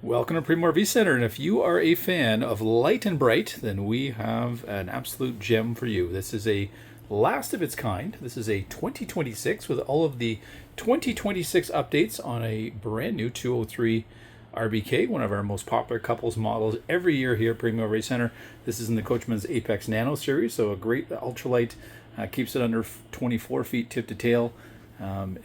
Welcome to Premier RV Center, and if you are a fan of light and bright, then we have an absolute gem for you. This is a last of its kind. This is a 2026 with all of the 2026 updates on a brand new 203 RBK, one of our most popular couples models every year here at Premier RV Center. This is in the Coachman's Apex Nano series, so a great ultralight, keeps it under 24 feet tip to tail.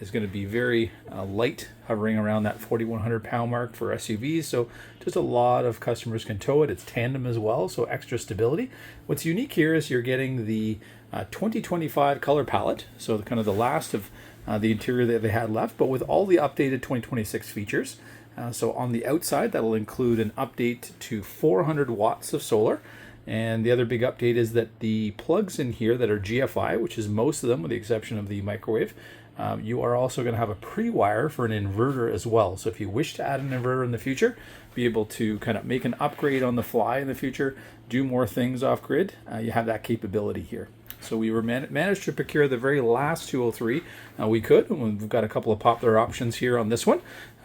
Is going to be very light, hovering around that 4,100 pound mark for SUVs. So just a lot of customers can tow it. It's tandem as well, so extra stability. What's unique here is you're getting the 2025 color palette, so kind of the last of the interior that they had left, but with all the updated 2026 features. So on the outside, that'll include an update to 400 watts of solar. And the other big update is that the plugs in here that are GFI, which is most of them with the exception of the microwave, you are also going to have a pre-wire for an inverter as well. So if you wish to add an inverter in the future, be able to kind of make an upgrade on the fly in the future, do more things off grid, you have that capability here. So we were managed to procure the very last 203 we could. We've got a couple of popular options here on this one.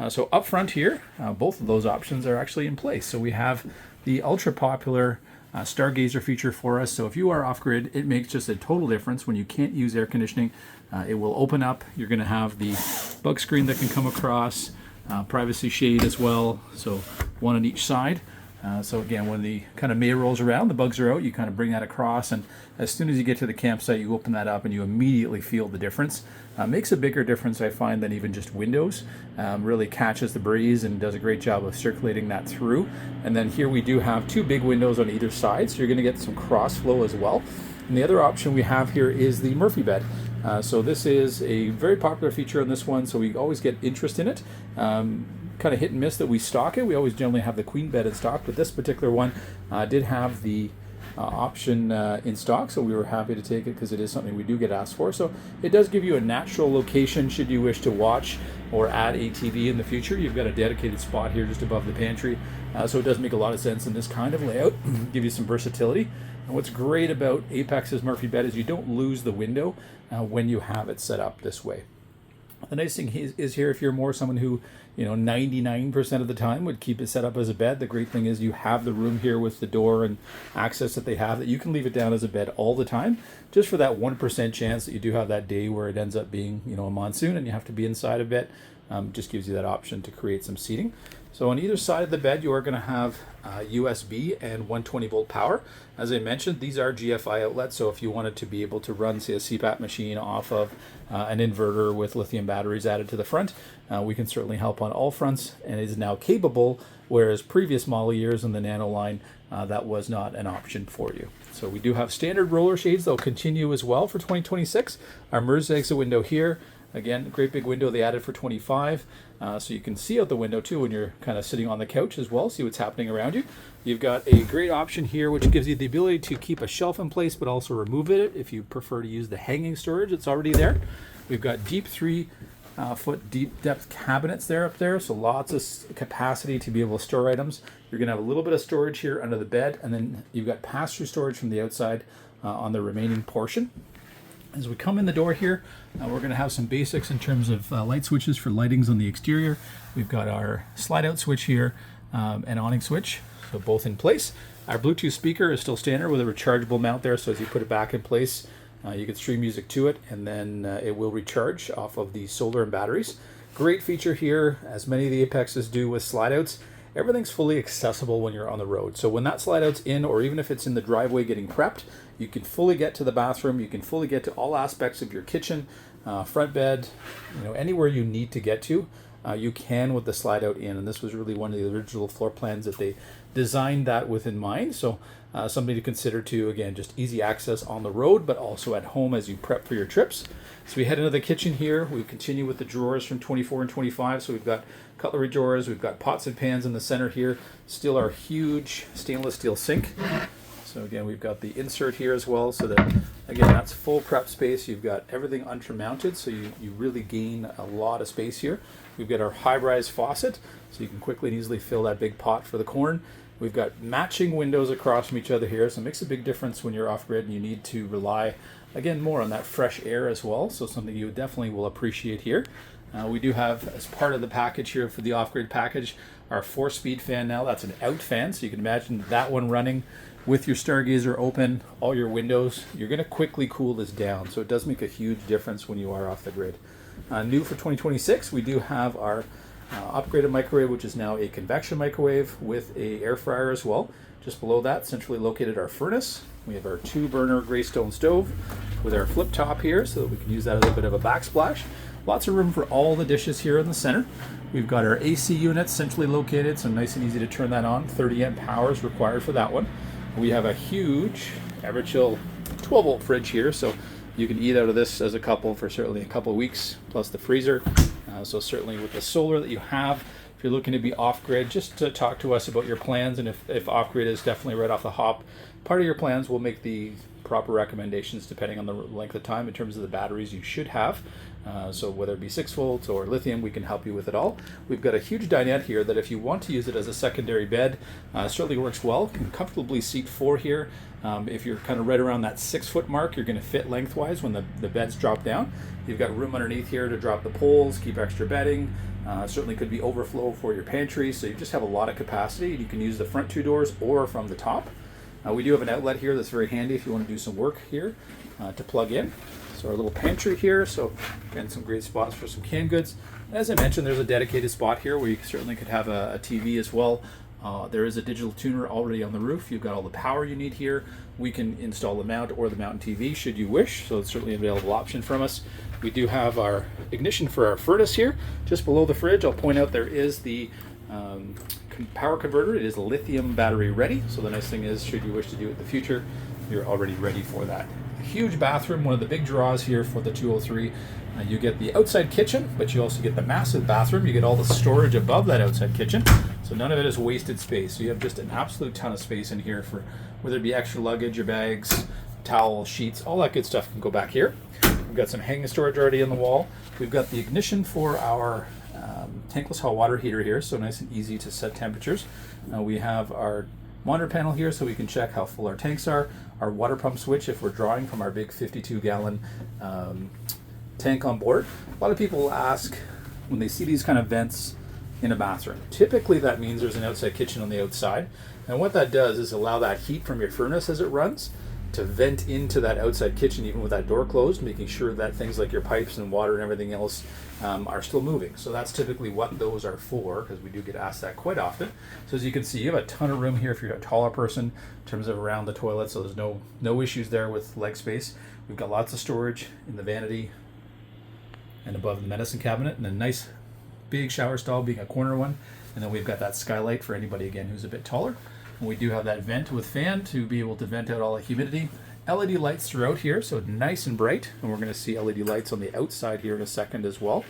So up front here, both of those options are actually in place. So we have the ultra popular Stargazer feature for us. So if you are off grid, it makes just a total difference when you can't use air conditioning. It will open up. You're going to have the bug screen that can come across, privacy shade as well, so one on each side. So again, when the kind of May rolls around, the bugs are out, you kind of bring that across, and as soon as you get to the campsite, you open that up and you immediately feel the difference. Makes a bigger difference, I find, than even just windows. Really catches the breeze and does a great job of circulating that through. And then here we do have two big windows on either side, so you're going to get some cross flow as well. And the other option we have here is the Murphy bed. So this is a very popular feature on this one, so we always get interest in it. Kind of hit and miss that we stock it. We always generally have the queen bed in stock, but this particular one did have the option in stock, so we were happy to take it because it is something we do get asked for. So it does give you a natural location should you wish to watch or add a TV in the future. You've got a dedicated spot here just above the pantry, so it does make a lot of sense in this kind of layout. Give you some versatility. And what's great about Apex's Murphy bed is you don't lose the window when you have it set up this way. The nice thing is here, if you're more someone who, 99% of the time would keep it set up as a bed, the great thing is you have the room here with the door and access that they have, that you can leave it down as a bed all the time, just for that 1% chance that you do have that day where it ends up being, a monsoon and you have to be inside a bit. Just gives you that option to create some seating. So on either side of the bed, you are going to have USB and 120 volt power. As I mentioned, these are GFI outlets, so if you wanted to be able to run, say, a CPAP machine off of an inverter with lithium batteries added to the front, we can certainly help on all fronts, and it is now capable, whereas previous model years in the Nano line, that was not an option for you. So we do have standard roller shades. They'll continue as well for 2026. Our MERS exit window here. Again, great big window they added for 25, so you can see out the window too when you're kind of sitting on the couch as well, see what's happening around you. You've got a great option here which gives you the ability to keep a shelf in place but also remove it if you prefer to use the hanging storage. It's already there. We've got deep 3-foot deep depth cabinets there up there, so lots of capacity to be able to store items. You're going to have a little bit of storage here under the bed, and then you've got pass-through storage from the outside on the remaining portion. As we come in the door here, we're going to have some basics in terms of light switches for lightings on the exterior. We've got our slide out switch here and awning switch, so both in place. Our Bluetooth speaker is still standard with a rechargeable mount there, so as you put it back in place, you can stream music to it, and then it will recharge off of the solar and batteries. Great feature here, as many of the Apexes do with slide outs. Everything's fully accessible when you're on the road. So when that slide out's in, or even if it's in the driveway getting prepped, you can fully get to the bathroom, you can fully get to all aspects of your kitchen, front bed, anywhere you need to get to, you can with the slide out in. And this was really one of the original floor plans that they designed that with in mind. So something to consider too, again, just easy access on the road, but also at home as you prep for your trips. So we head into the kitchen here. We continue with the drawers from 24 and 25. So we've got cutlery drawers, we've got pots and pans in the center here. Still our huge stainless steel sink. So again, we've got the insert here as well, so that, again, that's full prep space. You've got everything undermounted, so you really gain a lot of space here. We've got our high-rise faucet, so you can quickly and easily fill that big pot for the corn. We've got matching windows across from each other here, so it makes a big difference when you're off-grid and you need to rely, again, more on that fresh air as well, so something you definitely will appreciate here. We do have, as part of the package here for the off-grid package, our 4-speed fan now. That's an out fan, so you can imagine that one running with your Stargazer open, all your windows. You're going to quickly cool this down, so it does make a huge difference when you are off the grid. New for 2026, we do have our upgraded microwave, which is now a convection microwave with a air fryer as well. Just below that, centrally located our furnace. We have our 2-burner Greystone stove with our flip top here, so that we can use that as a bit of a backsplash. Lots of room for all the dishes here in the center. We've got our AC unit centrally located, so nice and easy to turn that on. 30 amp power is required for that one. We have a huge Everchill 12-volt fridge here, so you can eat out of this as a couple for certainly a couple of weeks, plus the freezer. So certainly with the solar that you have, if you're looking to be off-grid, just to talk to us about your plans, and if off-grid is definitely right off the hop part of your plans, we'll make the proper recommendations depending on the length of time in terms of the batteries you should have. So whether it be 6 volts or lithium, we can help you with it all. We've got a huge dinette here that if you want to use it as a secondary bed, certainly works well. Can comfortably seat 4 here. If you're kind of right around that 6-foot mark, you're going to fit lengthwise when the beds drop down. You've got room underneath here to drop the poles, keep extra bedding. Certainly could be overflow for your pantry, so you just have a lot of capacity. You can use the front 2 doors or from the top. We do have an outlet here that's very handy if you want to do some work here to plug in. So our little pantry here, so again, some great spots for some canned goods. As I mentioned, there's a dedicated spot here where you certainly could have a TV as well. There is a digital tuner already on the roof. You've got all the power you need here. We can install the mount or the mountain TV should you wish, so it's certainly an available option from us. We do have our ignition for our furnace here. Just below the fridge, I'll point out there is the power converter. It is lithium battery ready, so the nice thing is, should you wish to do it in the future, you're already ready for that. A huge bathroom, one of the big draws here for the 203. You get the outside kitchen, but you also get the massive bathroom. You get all the storage above that outside kitchen, so none of it is wasted space. So you have just an absolute ton of space in here for whether it be extra luggage, your bags, towels, sheets, all that good stuff can go back here. We've got some hanging storage already in the wall. We've got the ignition for our tankless hot water heater here, so nice and easy to set temperatures. We have our monitor panel here so we can check how full our tanks are. Our water pump switch if we're drawing from our big 52-gallon tank on board. A lot of people ask when they see these kind of vents in a bathroom. Typically that means there's an outside kitchen on the outside, and what that does is allow that heat from your furnace as it runs to vent into that outside kitchen even with that door closed, making sure that things like your pipes and water and everything else are still moving. So that's typically what those are for, because we do get asked that quite often. So as you can see, you have a ton of room here if you're a taller person in terms of around the toilet, so there's no issues there with leg space. We've got lots of storage in the vanity and above the medicine cabinet, and a nice big shower stall being a corner one. And then we've got that skylight for anybody again who's a bit taller. And we do have that vent with fan to be able to vent out all the humidity. LED lights throughout here, so nice and bright. And we're going to see LED lights on the outside here in a second as well.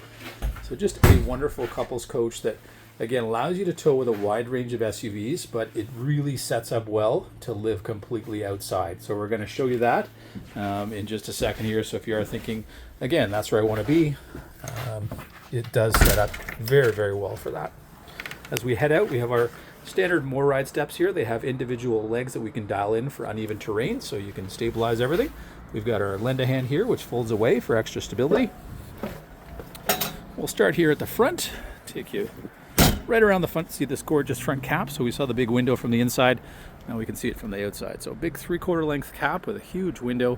So just a wonderful couples coach that again allows you to tow with a wide range of SUVs, but it really sets up well to live completely outside. So we're going to show you that in just a second here. So if you are thinking, again, that's where I want to be, it does set up very, very well for that. As we head out, we have our standard more ride steps here. They have individual legs that we can dial in for uneven terrain, so you can stabilize everything. We've got our lend a hand here, which folds away for extra stability. We'll start here at the front, take you right around the front to see this gorgeous front cap. So we saw the big window from the inside, now we can see it from the outside. So big 3/4 length cap with a huge window,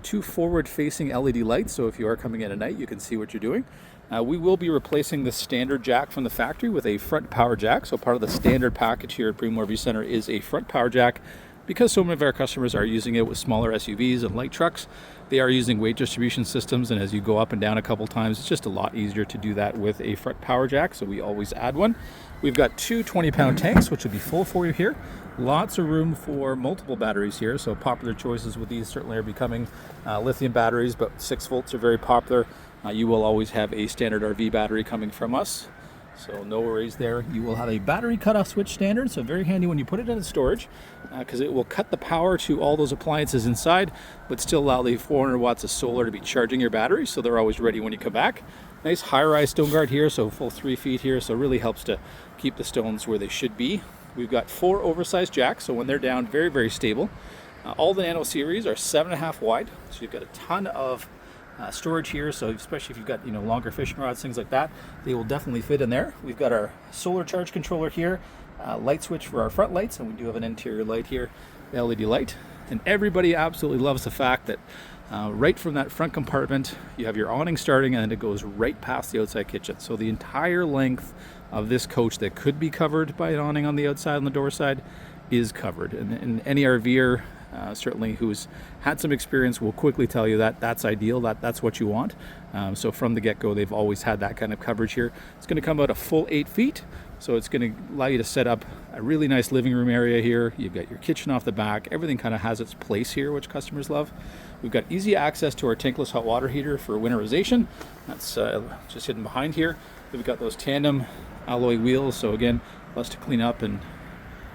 2 forward facing LED lights, so if you are coming in at night you can see what you're doing. We will be replacing the standard jack from the factory with a front power jack. So part of the standard package here at Premium RV Center is a front power jack. Because so many of our customers are using it with smaller SUVs and light trucks, they are using weight distribution systems, and as you go up and down a couple times, it's just a lot easier to do that with a front power jack, so we always add one. We've got 2 20-pound tanks, which will be full for you here. Lots of room for multiple batteries here, so popular choices with these certainly are becoming lithium batteries, but 6 volts are very popular. You will always have a standard RV battery coming from us, so no worries there. You will have a battery cutoff switch standard, so very handy when you put it in storage, because it will cut the power to all those appliances inside, but still allow the 400 watts of solar to be charging your battery, so they're always ready when you come back. Nice high-rise stone guard here, so full 3 feet here, so it really helps to keep the stones where they should be. We've got 4 oversized jacks, so when they're down, very, very stable. All the Nano series are 7.5 wide, so you've got a ton of storage here, so especially if you've got longer fishing rods, things like that, they will definitely fit in there. We've got our solar charge controller here, light switch for our front lights, and we do have an interior light here, LED light. And everybody absolutely loves the fact that right from that front compartment, you have your awning starting, and then it goes right past the outside kitchen. So the entire length of this coach that could be covered by an awning on the outside and the door side is covered. And any RVer, certainly who's had some experience, will quickly tell you that that's ideal, that's what you want. So from the get-go, they've always had that kind of coverage here. It's going to come out a full 8 feet. So it's going to allow you to set up a really nice living room area here. You've got your kitchen off the back. Everything kind of has its place here, which customers love. We've got easy access to our tankless hot water heater for winterization. That's just hidden behind here. We've got those tandem alloy wheels, so again, less to clean up and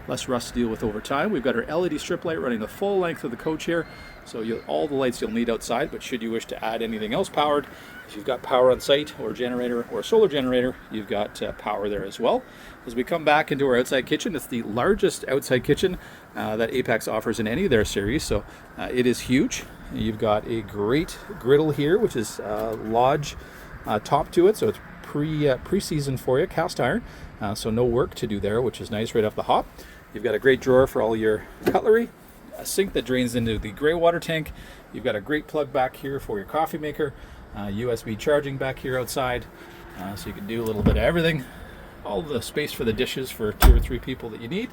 less rust to deal with over time. We've got our LED strip light running the full length of the coach here, so all the lights you'll need outside, but should you wish to add anything else powered, if you've got power on site or a generator or a solar generator, you've got power there as well. As we come back into our outside kitchen, it's the largest outside kitchen that Apex offers in any of their series, so it is huge. You've got a great griddle here, which is Lodge top to it, so it's pre-seasoned for you, cast iron, so no work to do there, which is nice right off the hop. You've got a great drawer for all your cutlery, a sink that drains into the gray water tank. You've got a great plug back here for your coffee maker, USB charging back here outside, so you can do a little bit of everything. All the space for the dishes for 2 or 3 people that you need,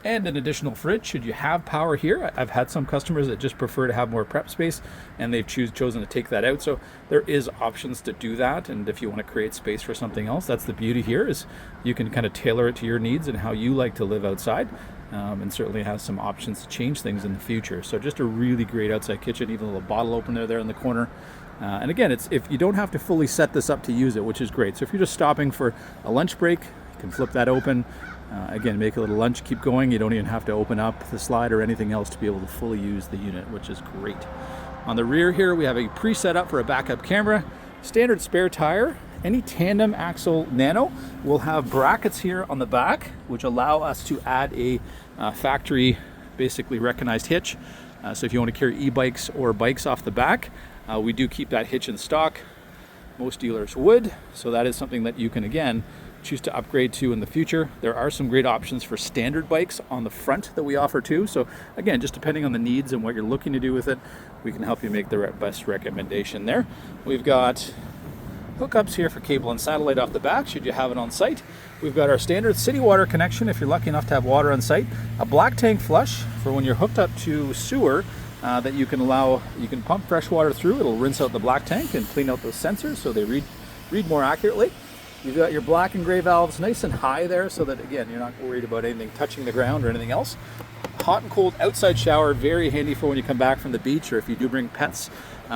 and an additional fridge should you have power here. I've had some customers that just prefer to have more prep space, and they've chosen to take that out, so there is options to do that. And if you want to create space for something else, that's the beauty here, is you can kind of tailor it to your needs and how you like to live outside, and certainly has some options to change things in the future. So just a really great outside kitchen, even a little bottle opener there in the corner. And again, it's if you don't have to fully set this up to use it, which is great. So if you're just stopping for a lunch break, you can flip that open. Again, make a little lunch, keep going. You don't even have to open up the slide or anything else to be able to fully use the unit, which is great. On the rear here, we have a pre-set up for a backup camera, standard spare tire. Any tandem axle Nano will have brackets here on the back, which allow us to add a factory, basically recognized hitch. So if you want to carry e-bikes or bikes off the back, we do keep that hitch in stock. Most dealers would, so that is something that you can, again, choose to upgrade to in the future. There are some great options for standard bikes on the front that we offer too. So again, just depending on the needs and what you're looking to do with it, we can help you make the best recommendation there. We've got hookups here for cable and satellite off the back, should you have it on site. We've got our standard city water connection if you're lucky enough to have water on site. A black tank flush for when you're hooked up to sewer, that you can pump fresh water through. It'll rinse out the black tank and clean out those sensors so they read more accurately. You've got your black and gray valves nice and high there, so that again, you're not worried about anything touching the ground or anything else. Hot and cold outside shower, very handy for when you come back from the beach, or if you do bring pets.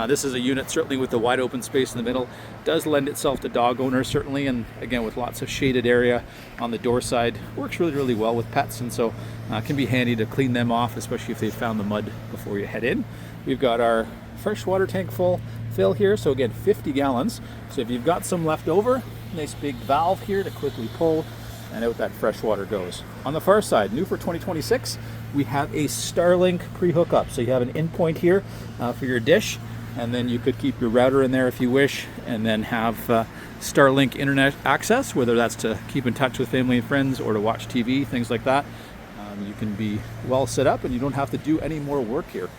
This is a unit, certainly with the wide open space in the middle, does lend itself to dog owners certainly, and again with lots of shaded area on the door side, works really well with pets, and so can be handy to clean them off, especially if they've found the mud before you head in. We've got our fresh water tank fill here, so again 50 gallons. So if you've got some left over, nice big valve here to quickly pull, and out that fresh water goes. On the far side, new for 2026, we have a Starlink pre-hookup. So you have an in point here for your dish, and then you could keep your router in there if you wish, and then have Starlink internet access, whether that's to keep in touch with family and friends or to watch TV, things like that. You can be well set up and you don't have to do any more work here.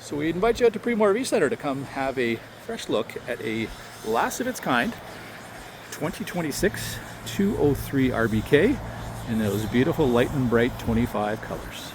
So we invite you out to Primo RV Center to come have a fresh look at a last of its kind 2026 203 RBK in those beautiful light and bright 25 colors.